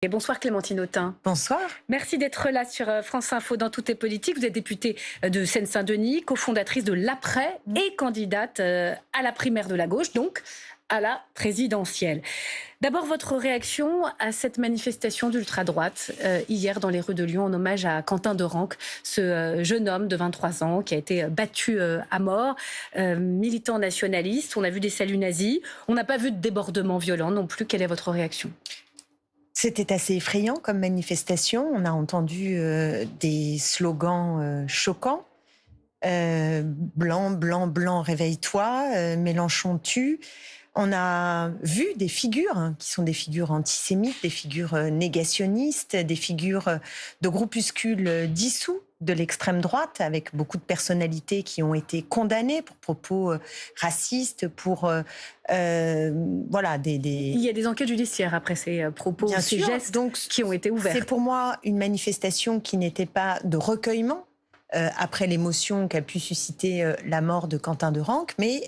Et bonsoir Clémentine Autain. Bonsoir. Merci d'être là sur France Info dans Tout est politique. Vous êtes députée de Seine-Saint-Denis, cofondatrice de l'Après et candidate à la primaire de la gauche, donc à la présidentielle. D'abord, votre réaction à cette manifestation d'ultra-droite hier dans les rues de Lyon en hommage à Quentin Derenque, ce jeune homme de 23 ans qui a été battu à mort, militant nationaliste. On a vu des saluts nazis. On n'a pas vu de débordement violent non plus. Quelle est votre réaction ? C'était assez effrayant comme manifestation. On a entendu des slogans choquants. Blanc, blanc, blanc, réveille-toi. Mélenchon tue. On a vu des figures qui sont des figures antisémites, des figures négationnistes, des figures de groupuscules dissous de l'extrême droite, avec beaucoup de personnalités qui ont été condamnées pour propos racistes, pour voilà Il y a des enquêtes judiciaires après ces propos, bien ces sûr, gestes donc, qui ont été ouverts. C'est pour moi une manifestation qui n'était pas de recueillement après l'émotion qu'a pu susciter la mort de Quentin Derenque, mais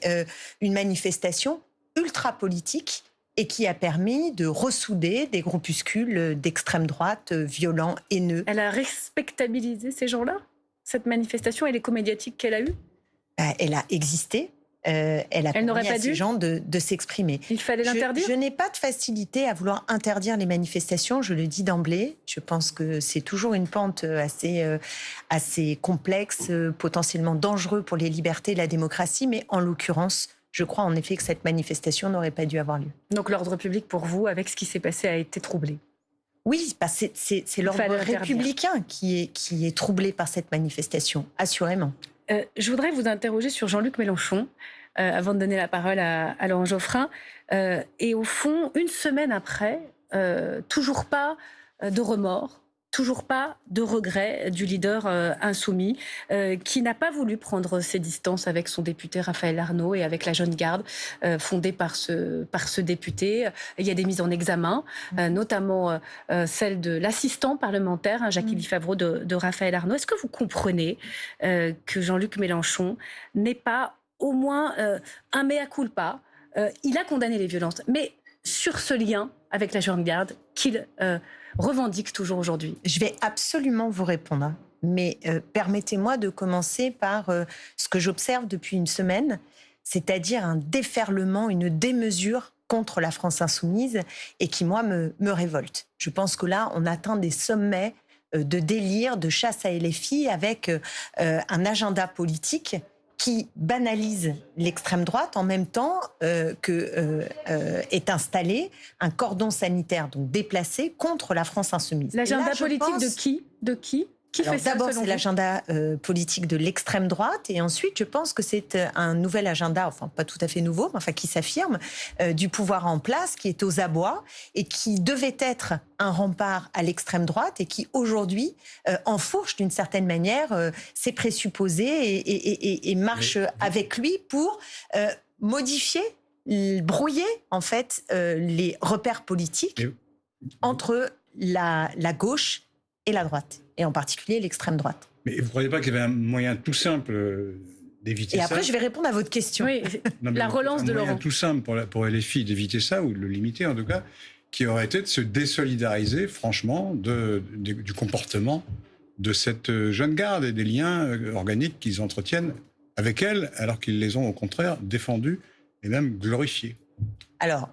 une manifestation ultra politique et qui a permis de ressouder des groupuscules d'extrême droite violents, haineux. Elle a respectabilisé ces gens-là, cette manifestation et l'écho médiatique qu'elle a eu? Elle a existé. Elle a permis à ces gens de s'exprimer. Il fallait l'interdire? Je n'ai pas de facilité à vouloir interdire les manifestations, je le dis d'emblée. Je pense que c'est toujours une pente assez complexe, potentiellement dangereux pour les libertés et la démocratie, mais en l'occurrence, je crois en effet que cette manifestation n'aurait pas dû avoir lieu. Donc l'ordre public, pour vous, avec ce qui s'est passé, a été troublé? Oui, c'est l'ordre républicain qui est troublé par cette manifestation, assurément. Je voudrais vous interroger sur Jean-Luc Mélenchon, avant de donner la parole à Laurent Geoffrin. Et au fond, une semaine après, toujours pas de remords, toujours pas de regret du leader insoumis, qui n'a pas voulu prendre ses distances avec son député Raphaël Arnaud et avec la Jeune Garde fondée par ce député. Il y a des mises en examen, notamment celle de l'assistant parlementaire, Jacques-Élie Favreau de Raphaël Arnaud. Est-ce que vous comprenez que Jean-Luc Mélenchon n'ait pas au moins un mea culpa? Il a condamné les violences, mais sur ce lien avec la Jeune Garde qu'il revendique toujours aujourd'hui. Je vais absolument vous répondre, mais permettez-moi de commencer par ce que j'observe depuis une semaine, c'est-à-dire un déferlement, une démesure contre la France insoumise et qui, moi, me révolte. Je pense que là, on atteint des sommets de délire, de chasse à LFI avec un agenda politique qui banalise l'extrême droite en même temps est installé un cordon sanitaire donc déplacé contre la France insoumise. L'agenda politique de qui? Qui fait ça? D'abord, c'est l'agenda politique de l'extrême droite, et ensuite, je pense que c'est un nouvel agenda, enfin pas tout à fait nouveau, mais enfin qui s'affirme, du pouvoir en place, qui est aux abois et qui devait être un rempart à l'extrême droite et qui aujourd'hui enfourche d'une certaine manière ses présupposés et marche avec lui pour modifier, brouiller en fait les repères politiques entre la gauche et la droite, et en particulier l'extrême droite. Mais vous ne croyez pas qu'il y avait un moyen tout simple d'éviter ça? Et après, je vais répondre à votre question. Oui, la relance de Laurent. Un moyen tout simple pour LFI d'éviter ça, ou de le limiter en tout cas, qui aurait été de se désolidariser franchement du comportement de cette Jeune Garde et des liens organiques qu'ils entretiennent avec elle, alors qu'ils les ont au contraire défendus et même glorifiés. Alors,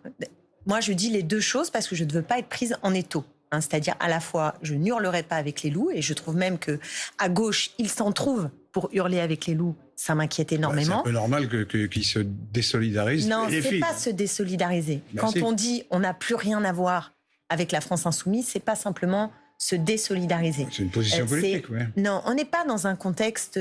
moi je dis les deux choses parce que je ne veux pas être prise en étau. C'est-à-dire à la fois, je n'hurlerai pas avec les loups, et je trouve même qu'à gauche, ils s'en trouvent pour hurler avec les loups. Ça m'inquiète énormément. C'est un peu normal qu'ils se désolidarisent. Non, c'est pas se désolidariser. Quand on dit on n'a plus rien à voir avec la France insoumise, c'est pas simplement se désolidariser. C'est une position politique, oui. Non, on n'est pas dans un contexte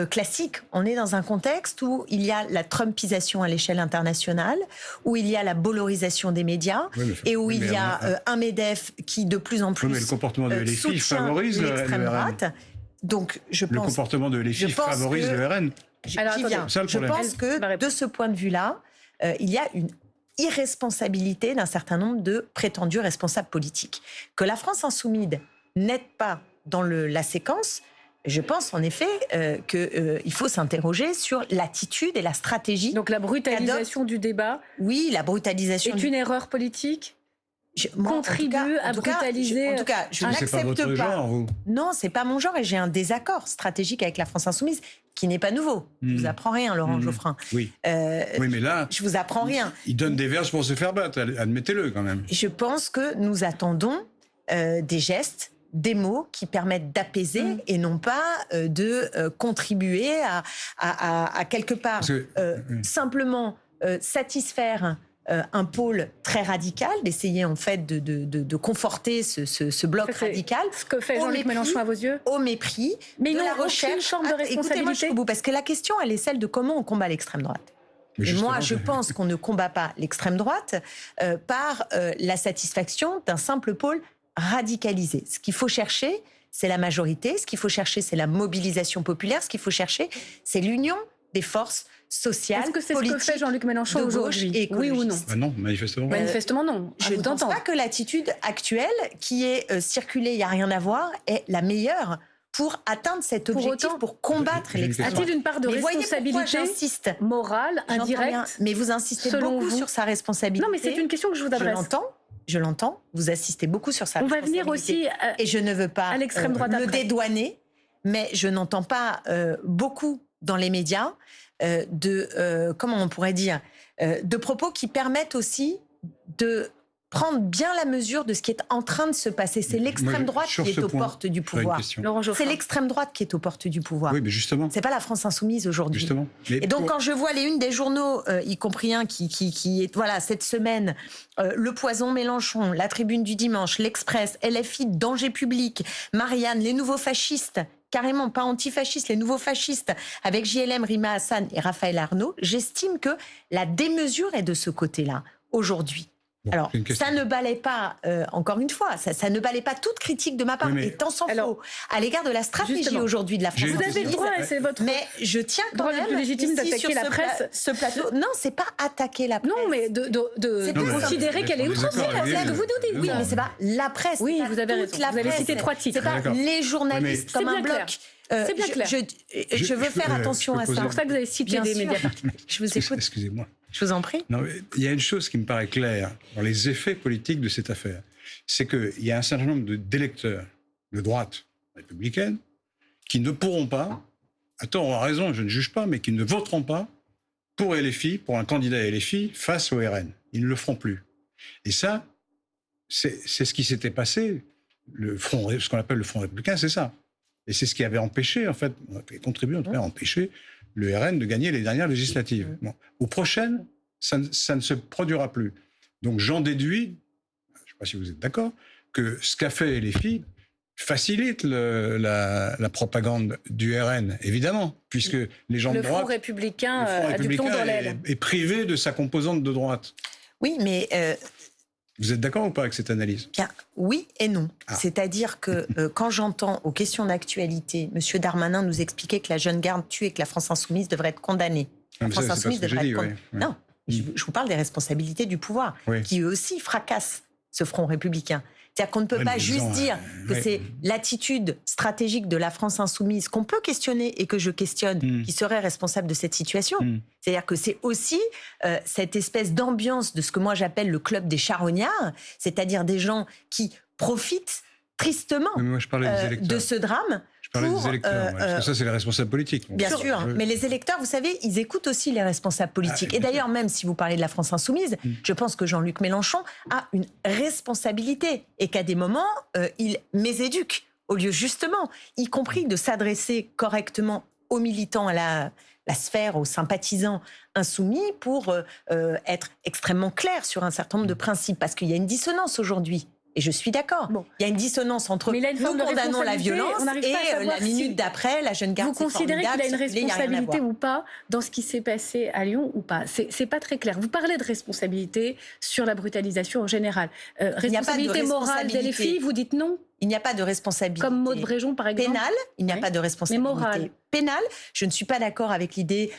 classique. On est dans un contexte où il y a la trumpisation à l'échelle internationale, où il y a la bollorisation des médias, et où il y a un MEDEF qui de plus en plus mais le comportement de LFI favorise l'extrême droite. Donc, je pense, le comportement de LFI favorise le RN. Je pense que de ce point de vue-là, il y a une irresponsabilité d'un certain nombre de prétendus responsables politiques. Que la France insoumise n'aide pas dans la séquence, je pense en effet qu'il faut s'interroger sur l'attitude et la stratégie. Donc la brutalisation du débat, oui, la brutalisation est une erreur politique? contribue à brutaliser. En tout cas, je C'est pas n'accepte votre pas. genre, vous. Non, c'est pas mon genre et j'ai un désaccord stratégique avec la France Insoumise qui n'est pas nouveau. Je vous apprends rien, Laurent Geoffrin. Oui. Oui, mais là, Je vous apprends rien. il donne des verges pour se faire battre, admettez-le quand même. Je pense que nous attendons des gestes, des mots qui permettent d'apaiser et non pas de contribuer à quelque part simplement satisfaire un pôle très radical, d'essayer en fait de conforter ce bloc radical. Ce que fait Jean-Luc Mélenchon à vos yeux. Au mépris Mais de non, la aucune recherche. forme de responsabilité. Écoutez-moi jusqu'au bout, parce que la question, elle est celle de comment on combat l'extrême droite. Et moi, je pense qu'on ne combat pas l'extrême droite par la satisfaction d'un simple pôle radicalisé. Ce qu'il faut chercher, c'est la majorité. Ce qu'il faut chercher, c'est la mobilisation populaire. Ce qu'il faut chercher, c'est l'union des forces sociales, Est-ce que c'est politiques, ce que fait Jean-Luc Mélenchon aujourd'hui? Oui ou non? Non, manifestement. Manifestement non. Je ne pense pas que l'attitude actuelle qui est circulée, il n'y a rien à voir, est la meilleure pour atteindre cet objectif, pour combattre l'extrême droite. A-t-il une part de responsabilité morale, indirecte? Mais vous insistez beaucoup sur sa responsabilité. Non, mais c'est une question que je vous adresse. Je l'entends, vous insistez beaucoup sur sa responsabilité. On va venir aussi et je ne veux pas à l'extrême droite le dédouaner, mais je n'entends pas beaucoup dans les médias comment on pourrait dire, de propos qui permettent aussi de prendre bien la mesure de ce qui est en train de se passer. C'est l'extrême droite qui est aux portes du pouvoir. C'est l'extrême droite qui est aux portes du pouvoir. Oui, mais justement. C'est pas la France insoumise aujourd'hui. Justement. Et donc, quand je vois les unes des journaux, y compris un qui est, voilà, cette semaine, Le Poison Mélenchon, La Tribune du Dimanche, L'Express, LFI, Danger Public, Marianne, Les Nouveaux Fascistes, carrément pas antifascistes, les nouveaux fascistes, avec JLM, Rima Hassan et Raphaël Arnaud, j'estime que la démesure est de ce côté-là, aujourd'hui. Bon, alors, ça ne balaie pas, encore une fois, ça ne balaie pas toute critique de ma part, et tant s'en faut, à l'égard de la stratégie aujourd'hui de la France. Vous avez le droit, c'est votre mais je tiens quand même légitime d'attaquer la presse. Ce plateau, non, c'est pas attaquer la presse. Non, mais de considérer qu'elle est outrancière. Vous dites, oui, mais c'est pas la presse. Oui, vous avez raison. Vous avez cité 3 titres. C'est pas les journalistes comme un bloc. C'est bien clair. Je veux faire attention à ça. C'est pour ça que vous avez cité les médias. Je vous écoute. Excusez-moi. Je vous en prie. Non, il y a une chose qui me paraît claire dans les effets politiques de cette affaire. C'est qu'il y a un certain nombre d'électeurs de droite républicaine qui ne pourront pas, à tort ou à raison, je ne juge pas, mais qui ne voteront pas pour LFI, pour un candidat LFI face au RN. Ils ne le feront plus. Et ça, c'est ce qui s'était passé. Ce qu'on appelle le Front républicain, c'est ça. Et c'est ce qui avait empêché, en fait, contribué en tout cas à empêcher le RN de gagner les dernières législatives. Bon. Aux prochaines, ça ne se produira plus. Donc j'en déduis, je ne sais pas si vous êtes d'accord, que ce qu'a fait LFI facilite la propagande du RN, évidemment, puisque les gens de droite... Le Front républicain a du plomb dans l'aile. Est privé de sa composante de droite. Oui, mais... Vous êtes d'accord ou pas avec cette analyse? Bien, oui et non. C'est-à-dire que quand j'entends aux questions d'actualité, M. Darmanin nous expliquer que la jeune garde tue et que la France insoumise devrait être condamnée. La France insoumise devrait être condamnée. Non, je vous parle des responsabilités du pouvoir, qui eux aussi fracassent ce front républicain. C'est-à-dire qu'on ne peut pas juste dire que c'est l'attitude stratégique de la France insoumise qu'on peut questionner et que je questionne qui serait responsable de cette situation. C'est-à-dire que c'est aussi cette espèce d'ambiance de ce que moi j'appelle le club des charognards, c'est-à-dire des gens qui profitent tristement de ce drame. Je parlais des électeurs, parce que ça, c'est les responsables politiques. Bien sûr, mais les électeurs, vous savez, ils écoutent aussi les responsables politiques. Et d'ailleurs, même si vous parlez de la France insoumise, je pense que Jean-Luc Mélenchon a une responsabilité et qu'à des moments, il méséduque, au lieu justement, y compris de s'adresser correctement aux militants, à la sphère, aux sympathisants insoumis pour être extrêmement clair sur un certain nombre de principes. Parce qu'il y a une dissonance aujourd'hui. Et je suis d'accord. Bon. Il y a une dissonance entre nous condamnons la violence et la minute d'après, la jeune garde. Vous considérez qu'il a une responsabilité ou pas dans ce qui s'est passé à Lyon ou pas? C'est pas très clair. Vous parlez de responsabilité sur la brutalisation en général. Responsabilité morale des filles, vous dites non? Il n'y a pas de responsabilité. Comme Maud Bréjon, par exemple. Pénale, il n'y a pas de responsabilité. Mais morale. Pénale, je ne suis pas d'accord avec l'idée...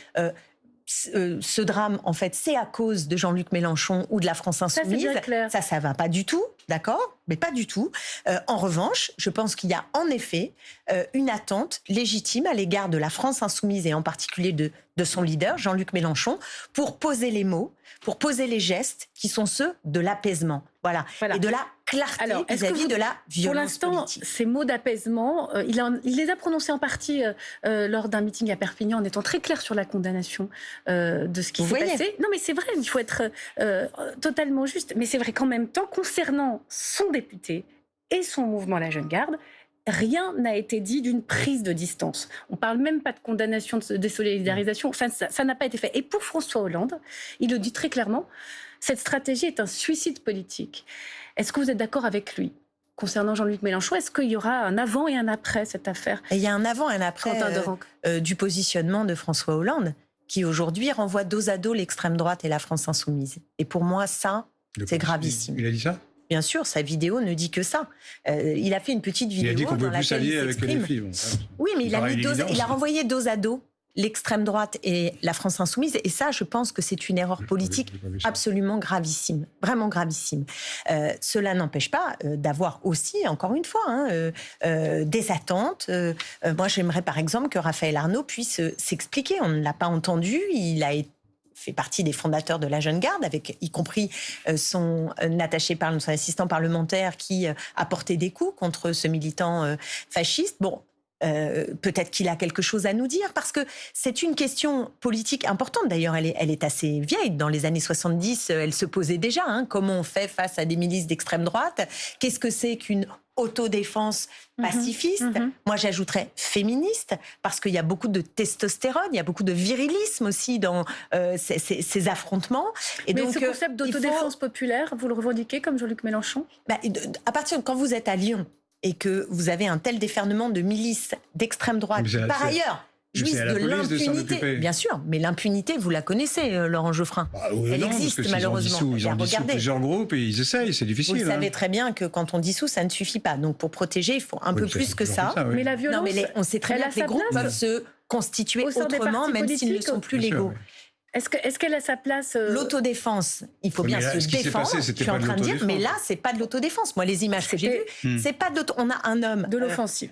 ce drame, en fait, c'est à cause de Jean-Luc Mélenchon ou de la France Insoumise. bien clair. Ça va pas du tout, d'accord ? Mais pas du tout. En revanche, je pense qu'il y a en effet une attente légitime à l'égard de la France Insoumise et en particulier de son leader, Jean-Luc Mélenchon, pour poser les mots, pour poser les gestes qui sont ceux de l'apaisement. Voilà. Et de la clarté vis-à-vis de la violence pour l'instant, politique. ces mots d'apaisement, il les a prononcés en partie lors d'un meeting à Perpignan en étant très clair sur la condamnation de ce qui s'est passé. Non mais c'est vrai, il faut être totalement juste. Mais c'est vrai qu'en même temps, concernant son député et son mouvement La Jeune Garde, rien n'a été dit d'une prise de distance. On ne parle même pas de condamnation, de désolidarisation. Enfin, ça n'a pas été fait. Et pour François Hollande, il le dit très clairement, cette stratégie est un suicide politique. Est-ce que vous êtes d'accord avec lui concernant Jean-Luc Mélenchon? Est-ce qu'il y aura un avant et un après cette affaire? Et il y a un avant et un après du positionnement de François Hollande, qui aujourd'hui renvoie dos à dos l'extrême droite et la France Insoumise. Et pour moi, ça, c'est gravissime. Il a dit ça? Bien sûr, sa vidéo ne dit que ça. Il a fait une petite vidéo. Il a dit qu'on ne peut plus s'allier avec les filles. Bon, oui, mais il a renvoyé dos à dos l'extrême droite et la France Insoumise. Et ça, je pense que c'est une erreur politique absolument gravissime. Vraiment gravissime. Cela n'empêche pas d'avoir aussi, encore une fois, des attentes. Moi, j'aimerais par exemple que Raphaël Arnaud puisse s'expliquer. On ne l'a pas entendu. Il a fait partie des fondateurs de la Jeune Garde, avec y compris son assistant parlementaire qui a porté des coups contre ce militant fasciste. Bon, peut-être qu'il a quelque chose à nous dire, parce que c'est une question politique importante. D'ailleurs, elle est assez vieille. Dans les années 70, elle se posait déjà. Comment on fait face à des milices d'extrême droite? Qu'est-ce que c'est qu'une autodéfense pacifiste? Moi, j'ajouterais féministe, parce qu'il y a beaucoup de testostérone, il y a beaucoup de virilisme aussi dans ces affrontements. Et mais donc, ce concept d'autodéfense populaire, vous le revendiquez comme Jean-Luc Mélenchon? À partir de quand vous êtes à Lyon et que vous avez un tel déferlement de milices d'extrême droite, par ailleurs, jouissent de l'impunité. Bien sûr, mais l'impunité, vous la connaissez, Laurent Geoffrin. Elle existe malheureusement. Ils ont dissous plusieurs groupes et ils essayent, c'est difficile. Vous savez très bien que quand on dissout, ça ne suffit pas. Donc pour protéger, il faut un peu plus que ça. Mais la violence, on sait très bien que les groupes peuvent se constituer autrement, même s'ils ne sont plus légaux. Est-ce qu'elle a sa place L'autodéfense, il faut bien se défendre. Je suis en train de dire, mais là, c'est pas de l'autodéfense. Moi, les images que j'ai vues, c'est pas de. On a un homme de l'offensive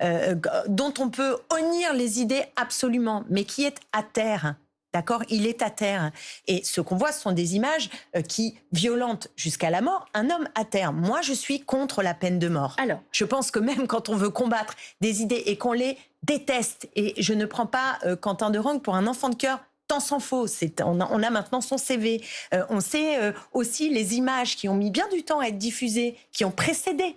dont on peut honnir les idées absolument, mais qui est à terre. D'accord, il est à terre. Et ce qu'on voit, ce sont des images qui violentent jusqu'à la mort un homme à terre. Moi, je suis contre la peine de mort. Alors, je pense que même quand on veut combattre des idées et qu'on les déteste, et je ne prends pas Quentin de Rang pour un enfant de cœur. Tant s'en faut, on a maintenant son CV. On sait aussi les images qui ont mis bien du temps à être diffusées, qui ont précédé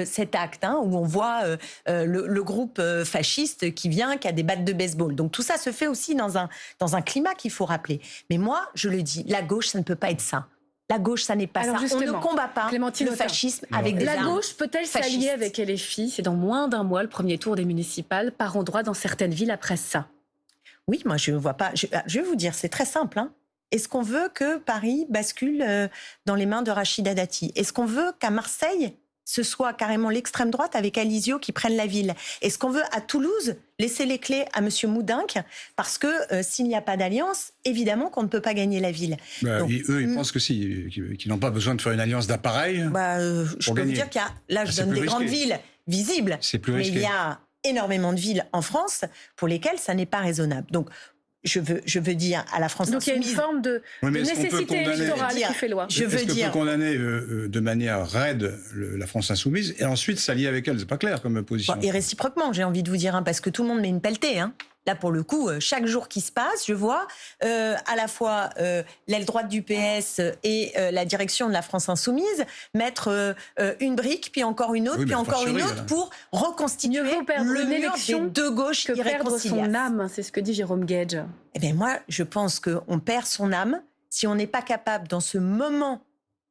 cet acte, où on voit le groupe fasciste qui vient, qui a des battes de baseball. Donc tout ça se fait aussi dans un climat qu'il faut rappeler. Mais moi, je le dis, la gauche, ça ne peut pas être ça. La gauche, ça n'est pas ça. On ne combat pas le fascisme avec des armes. La gauche peut-elle s'allier avec LFI? C'est dans moins d'un mois le premier tour des municipales par endroits dans certaines villes après ça. Oui, moi je ne vois pas. Je vais vous dire, c'est très simple. Est-ce qu'on veut que Paris bascule dans les mains de Rachida Dati? Est-ce qu'on veut qu'à Marseille, ce soit carrément l'extrême droite avec Alizio qui prenne la ville? Est-ce qu'on veut à Toulouse laisser les clés à M. Moudinque? Parce que s'il n'y a pas d'alliance, évidemment qu'on ne peut pas gagner la ville. Donc, ils pensent que si, qu'ils n'ont pas besoin de faire une alliance d'appareil. Je peux vous dire qu'il y a, là je donne des grandes villes visibles, mais il y a énormément de villes en France pour lesquelles ça n'est pas raisonnable. Donc, je veux dire à la France Insoumise... Donc il y a une forme de nécessité électorale qui fait loi. Est-ce qu'on peut condamner de manière raide la France Insoumise et ensuite s'allier avec elle? C'est pas clair comme position. Et réciproquement, j'ai envie de vous dire, parce que tout le monde met une pelletée. Là, pour le coup, chaque jour qui se passe, je vois à la fois l'aile droite du PS et la direction de la France Insoumise mettre une brique, puis encore une autre, puis encore une autre, pour reconstituer le mur des deux gauches irréconciliables. Perdre son âme, c'est ce que dit Jérôme Gage. Eh bien, moi, je pense qu'on perd son âme si on n'est pas capable, dans ce moment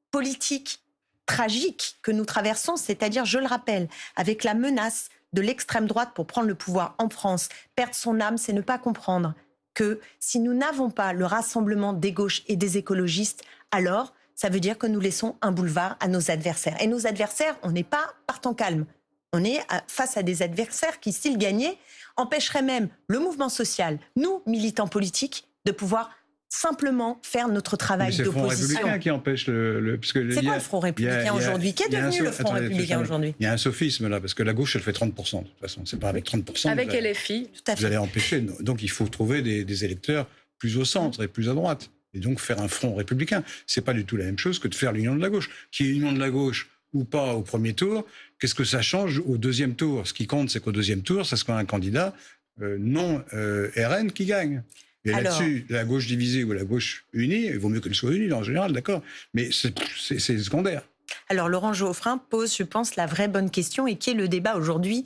politique tragique que nous traversons, c'est-à-dire, je le rappelle, avec la menace de l'extrême droite pour prendre le pouvoir en France. Perdre son âme, c'est ne pas comprendre que si nous n'avons pas le rassemblement des gauches et des écologistes, alors ça veut dire que nous laissons un boulevard à nos adversaires. Et nos adversaires, on n'est pas partant calme. On est face à des adversaires qui, s'ils gagnaient, empêcheraient même le mouvement social, nous, militants politiques, de pouvoir simplement faire notre travail Mais c'est le Front d'opposition. républicain qui empêche parce que C'est quoi le Front républicain aujourd'hui? Qu'est devenu le Front républicain aujourd'hui? Il y a un sophisme là, parce que la gauche, elle fait 30%. De toute façon, c'est pas avec 30%. Avec LFI. Tout à Vous fait. allez empêcher. Donc il faut trouver des électeurs plus au centre et plus à droite. Et donc faire un Front républicain. C'est pas du tout la même chose que de faire l'union de la gauche. Qu'il y ait union de la gauche ou pas au premier tour, qu'est-ce que ça change au deuxième tour? Ce qui compte, c'est qu'au deuxième tour, ça sera un candidat non RN qui gagne. Et là-dessus, la gauche divisée ou la gauche unie, il vaut mieux qu'elle soit unie en général, d'accord. Mais c'est secondaire. Alors Laurent Geoffrin pose, je pense, la vraie bonne question et qui est le débat aujourd'hui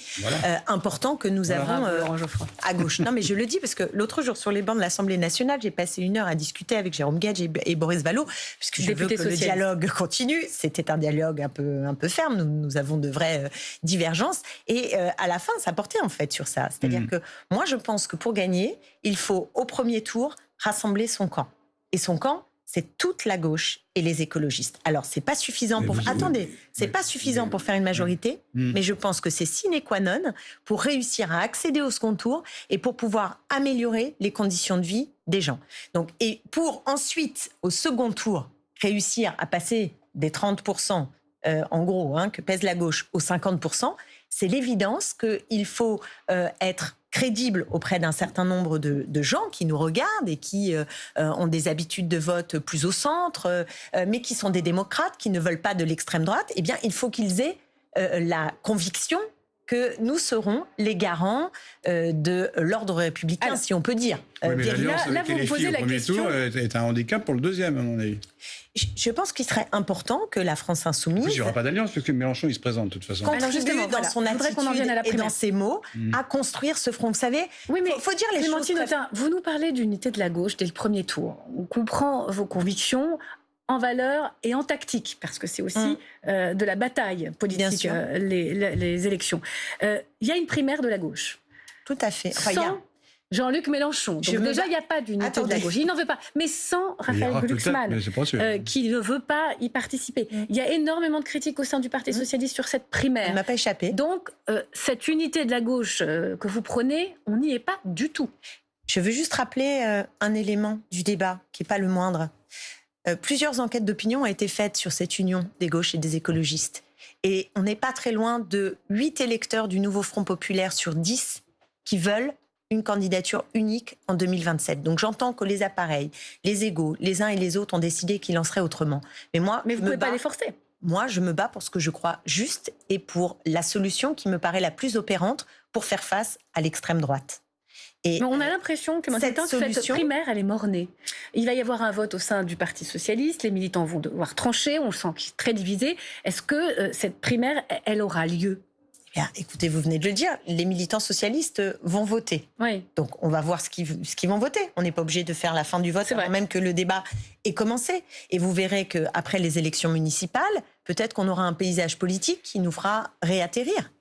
important que nous avons à gauche. Non mais je le dis parce que l'autre jour sur les bancs de l'Assemblée nationale, j'ai passé 1 heure à discuter avec Jérôme Gage et Boris Vallaud, puisque je veux que le dialogue continue. C'était un dialogue un peu ferme, nous avons de vraies divergences et à la fin ça portait en fait sur ça. C'est-à-dire que moi je pense que pour gagner, il faut au premier tour rassembler son camp. Et son camp, c'est toute la gauche et les écologistes. Alors, c'est pas suffisant pour... c'est pas suffisant pour faire une majorité, mais je pense que c'est sine qua non pour réussir à accéder au second tour et pour pouvoir améliorer les conditions de vie des gens. Donc, et pour ensuite, au second tour, réussir à passer des 30%, en gros, que pèse la gauche, aux 50%, c'est l'évidence qu'il faut être crédible auprès d'un certain nombre de gens qui nous regardent et qui ont des habitudes de vote plus au centre, mais qui sont des démocrates, qui ne veulent pas de l'extrême droite, eh bien, il faut qu'ils aient la conviction que nous serons les garants de l'ordre républicain, si on peut dire. Oui, mais l'alliance avec vous posez la question. Tour est un handicap pour le deuxième, à mon avis. Je pense qu'il serait important que la France insoumise... En plus, il n'y aura pas d'alliance, parce que Mélenchon, il se présente, de toute façon. Contribue dans son attitude et dans ses mots à construire ce front. Vous savez, oui, mais faut dire les Clémentine choses... vous nous parlez d'unité de la gauche dès le premier tour. On comprend vos convictions en valeur et en tactique, parce que c'est aussi de la bataille politique, les élections. Il y a une primaire de la gauche. Tout à fait. Enfin, sans Jean-Luc Mélenchon. Donc déjà, il n'y a pas d'unité de la gauche. Il n'en veut pas. Mais sans Raphaël Glucksmann, qui ne veut pas y participer. Il y a énormément de critiques au sein du Parti socialiste sur cette primaire. On n'a pas échappé. Donc, cette unité de la gauche que vous prenez, on n'y est pas du tout. Je veux juste rappeler un élément du débat, qui n'est pas le moindre. Plusieurs enquêtes d'opinion ont été faites sur cette union des gauches et des écologistes. Et on n'est pas très loin de 8 électeurs du nouveau Front populaire sur 10 qui veulent une candidature unique en 2027. Donc j'entends que les appareils, les égos, les uns et les autres ont décidé qu'il en serait autrement. Mais moi, vous ne pouvez pas les forcer. Moi, je me bats pour ce que je crois juste et pour la solution qui me paraît la plus opérante pour faire face à l'extrême droite. Mais on a l'impression que cette primaire, elle est mornée. Il va y avoir un vote au sein du Parti socialiste, les militants vont devoir trancher, on le sent qu'il est très divisé. Est-ce que cette primaire, elle aura lieu ? Bien, écoutez, vous venez de le dire, les militants socialistes vont voter. Oui. Donc on va voir ce qu'ils vont voter. On n'est pas obligé de faire la fin du vote avant même que le débat ait commencé. Et vous verrez qu'après les élections municipales, peut-être qu'on aura un paysage politique qui nous fera réatterrir.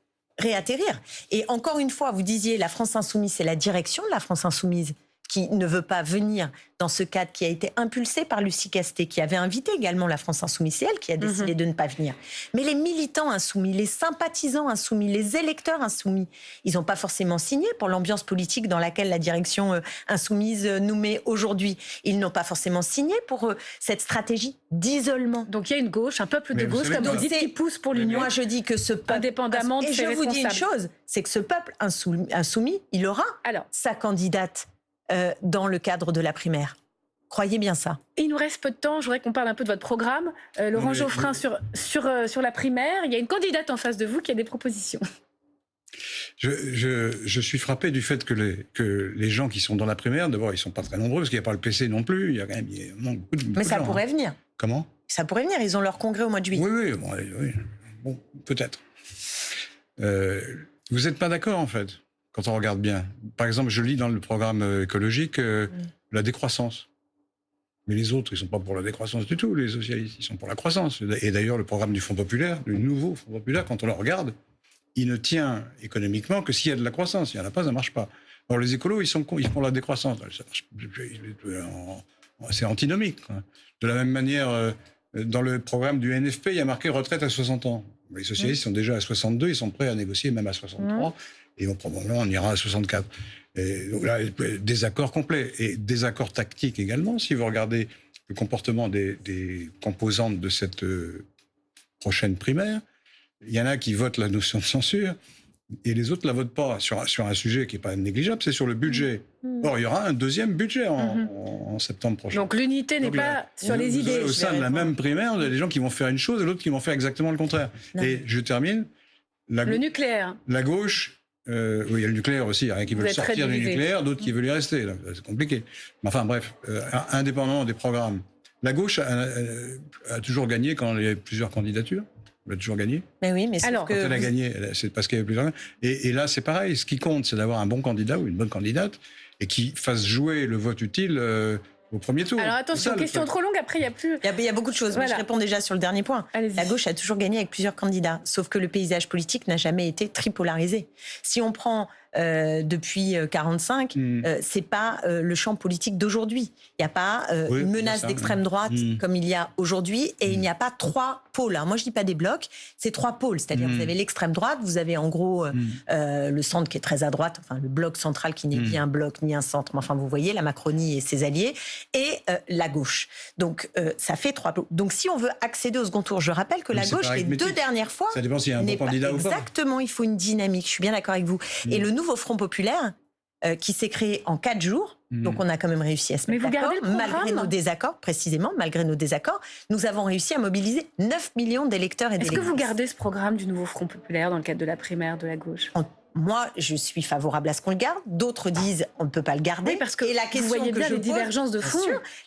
Et encore une fois, vous disiez la France insoumise, c'est la direction de la France insoumise qui ne veut pas venir dans ce cadre qui a été impulsé par Lucie Castet, qui avait invité également la France insoumise. C'est elle qui a décidé de ne pas venir. Mais les militants insoumis, les sympathisants insoumis, les électeurs insoumis, ils n'ont pas forcément signé pour l'ambiance politique dans laquelle la direction insoumise nous met aujourd'hui. Ils n'ont pas forcément signé pour cette stratégie d'isolement. Donc il y a une gauche, un peuple de gauche, comme vous dites, qui pousse pour l'union. Moi, je dis que ce peuple... Indépendamment de ses responsables. Et je vous dis une chose, c'est que ce peuple insoumis, il aura sa candidate dans le cadre de la primaire. Croyez bien ça. Il nous reste peu de temps. Je voudrais qu'on parle un peu de votre programme. Laurent Geoffrin, sur la primaire, il y a une candidate en face de vous qui a des propositions. Je suis frappé du fait que les gens qui sont dans la primaire, d'abord, ils ne sont pas très nombreux, parce qu'il n'y a pas le PC non plus. Il y a quand même beaucoup de Mais ça gens, pourrait venir. Comment ? Ça pourrait venir. Ils ont leur congrès au mois de juillet. Oui. Bon, peut-être. Vous n'êtes pas d'accord, en fait, quand on regarde bien. Par exemple, je lis dans le programme écologique la décroissance. Mais les autres, ils ne sont pas pour la décroissance du tout, les socialistes. Ils sont pour la croissance. Et d'ailleurs, le programme du Front populaire, du nouveau Front populaire, quand on le regarde, il ne tient économiquement que s'il y a de la croissance. Il n'y en a pas, ça ne marche pas. Alors les écolos, ils font la décroissance. Ça marche, c'est antinomique, quoi. De la même manière, Dans le programme du NFP, il y a marqué retraite à 60 ans. Les socialistes sont déjà à 62, ils sont prêts à négocier même à 63, et probablement on ira à 64. Et donc là, désaccord complet. Et désaccord tactique également, si vous regardez le comportement des composantes de cette prochaine primaire. Il y en a qui votent la notion de censure, et les autres ne la votent pas sur un sujet qui n'est pas négligeable, c'est sur le budget. Or, il y aura un deuxième budget en septembre prochain. Donc l'unité n'est pas sur les idées. Au sein de la même primaire, il y a des gens qui vont faire une chose et l'autre qui vont faire exactement le contraire. Non. Et je termine. Le nucléaire. La gauche, oui, il y a le nucléaire aussi, il y a qui veulent sortir du nucléaire, d'autres qui veulent y rester. C'est compliqué. Mais enfin bref, indépendamment des programmes, la gauche a toujours gagné quand il y avait plusieurs candidatures. Elle a toujours gagné. Mais oui, mais quand elle a gagné, c'est parce qu'il y avait plusieurs. Et là, c'est pareil. Ce qui compte, c'est d'avoir un bon candidat ou une bonne candidate et qui fasse jouer le vote utile au premier tour. Alors attention, question trop longue, après il n'y a plus... Il y a beaucoup de choses, mais je réponds déjà sur le dernier point. La gauche a toujours gagné avec plusieurs candidats, sauf que le paysage politique n'a jamais été tripolarisé. Si on prend depuis 1945, c'est pas le champ politique d'aujourd'hui. Il n'y a pas une menace d'extrême droite comme il y a aujourd'hui, et il n'y a pas trois pôles. Alors moi, je dis pas des blocs, c'est trois pôles. C'est-à-dire vous avez l'extrême droite, vous avez en gros le centre qui est très à droite, enfin le bloc central qui n'est ni un bloc ni un centre, mais enfin vous voyez la Macronie et ses alliés, et la gauche. Donc ça fait trois pôles. Donc si on veut accéder au second tour, je rappelle que la gauche, les deux dernières fois, ça dépend s'il y a un bon candidat ou pas. Exactement, il faut une dynamique. Je suis bien d'accord avec vous. Et le nouveau Front populaire, qui s'est créé en 4 jours, donc on a quand même réussi à se mettre d'accord, malgré nos désaccords, précisément, malgré nos désaccords, nous avons réussi à mobiliser 9 millions d'électeurs et d'électrices. Est-ce que vous gardez ce programme du nouveau Front populaire dans le cadre de la primaire de la gauche ? Moi, je suis favorable à ce qu'on le garde. D'autres disent on ne peut pas le garder. Oui, parce que la question, vous voyez bien les divergences de fond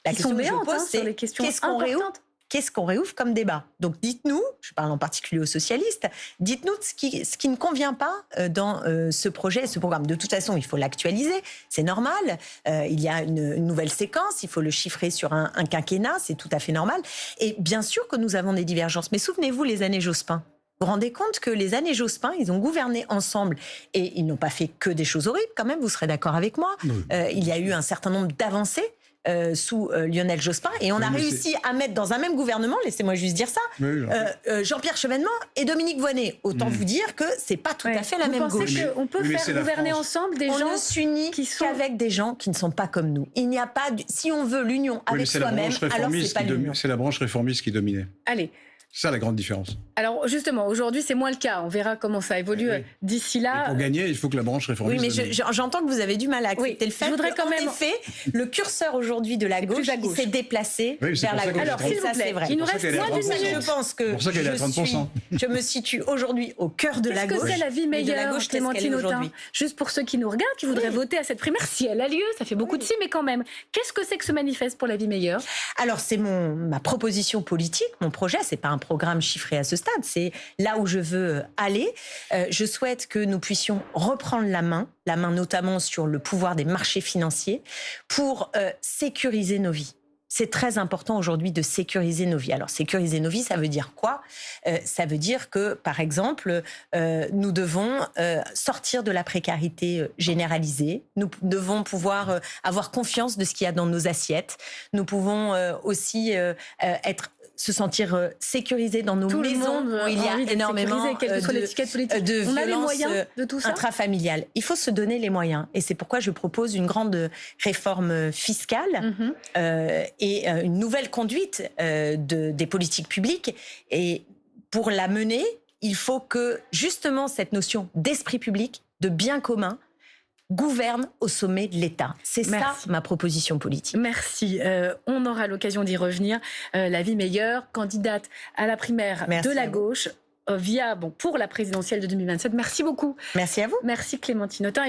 qui sont béantes sur les questions importantes. Qu'est-ce qu'on réouvre comme débat? Donc dites-nous, je parle en particulier aux socialistes, dites-nous ce qui ne convient pas dans ce projet et ce programme. De toute façon, il faut l'actualiser, c'est normal. Il y a une nouvelle séquence, il faut le chiffrer sur un quinquennat, c'est tout à fait normal. Et bien sûr que nous avons des divergences, mais souvenez-vous les années Jospin. Vous vous rendez compte que les années Jospin, ils ont gouverné ensemble et ils n'ont pas fait que des choses horribles, quand même, vous serez d'accord avec moi. Il y a eu un certain nombre d'avancées sous Lionel Jospin, et on a réussi à mettre dans un même gouvernement, laissez-moi juste dire ça, Jean-Pierre Chevènement et Dominique Voynet. Autant vous dire que c'est pas tout à fait la même gauche. On peut faire gouverner ensemble des gens on ne s'unit qu'avec des gens qui ne sont pas comme nous. Il n'y a pas si on veut l'union avec soi-même, alors c'est pas l'union. C'est la branche réformiste qui dominait. Allez. C'est ça la grande différence. Alors justement, aujourd'hui, c'est moins le cas. On verra comment ça évolue d'ici là. Et pour gagner, il faut que la branche réformiste... Oui, mais j'entends que vous avez du mal à accepter le fait qu'en effet, le curseur aujourd'hui de la gauche, il s'est déplacé vers la gauche. Alors, s'il vous plaît, il nous reste moins d'une minute. Je pense que je me situe aujourd'hui au cœur de la gauche. Qu'est-ce que c'est la vie meilleure, Clémentine Autain? Juste pour ceux qui nous regardent, qui voudraient voter à cette primaire, si elle a lieu, ça fait beaucoup de si, mais quand même. Qu'est-ce que c'est que ce manifeste pour la vie meilleure? Alors, c'est ma proposition politique, mon projet, c'est pas un programme chiffré à ce stade, c'est là où je veux aller. Je souhaite que nous puissions reprendre la main notamment sur le pouvoir des marchés financiers pour sécuriser nos vies. C'est très important aujourd'hui de sécuriser nos vies. Alors, sécuriser nos vies, ça veut dire quoi? Ça veut dire que, par exemple, nous devons sortir de la précarité généralisée. Nous devons pouvoir avoir confiance de ce qu'il y a dans nos assiettes. Nous pouvons aussi se sentir sécurisés dans nos maisons où il y a énormément de on a les moyens de tout ça intrafamiliales. Il faut se donner les moyens. Et c'est pourquoi je propose une grande réforme fiscale et une nouvelle conduite des politiques publiques. Et pour la mener, il faut que justement cette notion d'esprit public, de bien commun, gouverne au sommet de l'État. C'est ça ma proposition politique. Merci. On aura l'occasion d'y revenir. La vie meilleure, candidate à la primaire de la gauche pour la présidentielle de 2027. Merci beaucoup. Merci à vous. Merci Clémentine Autain.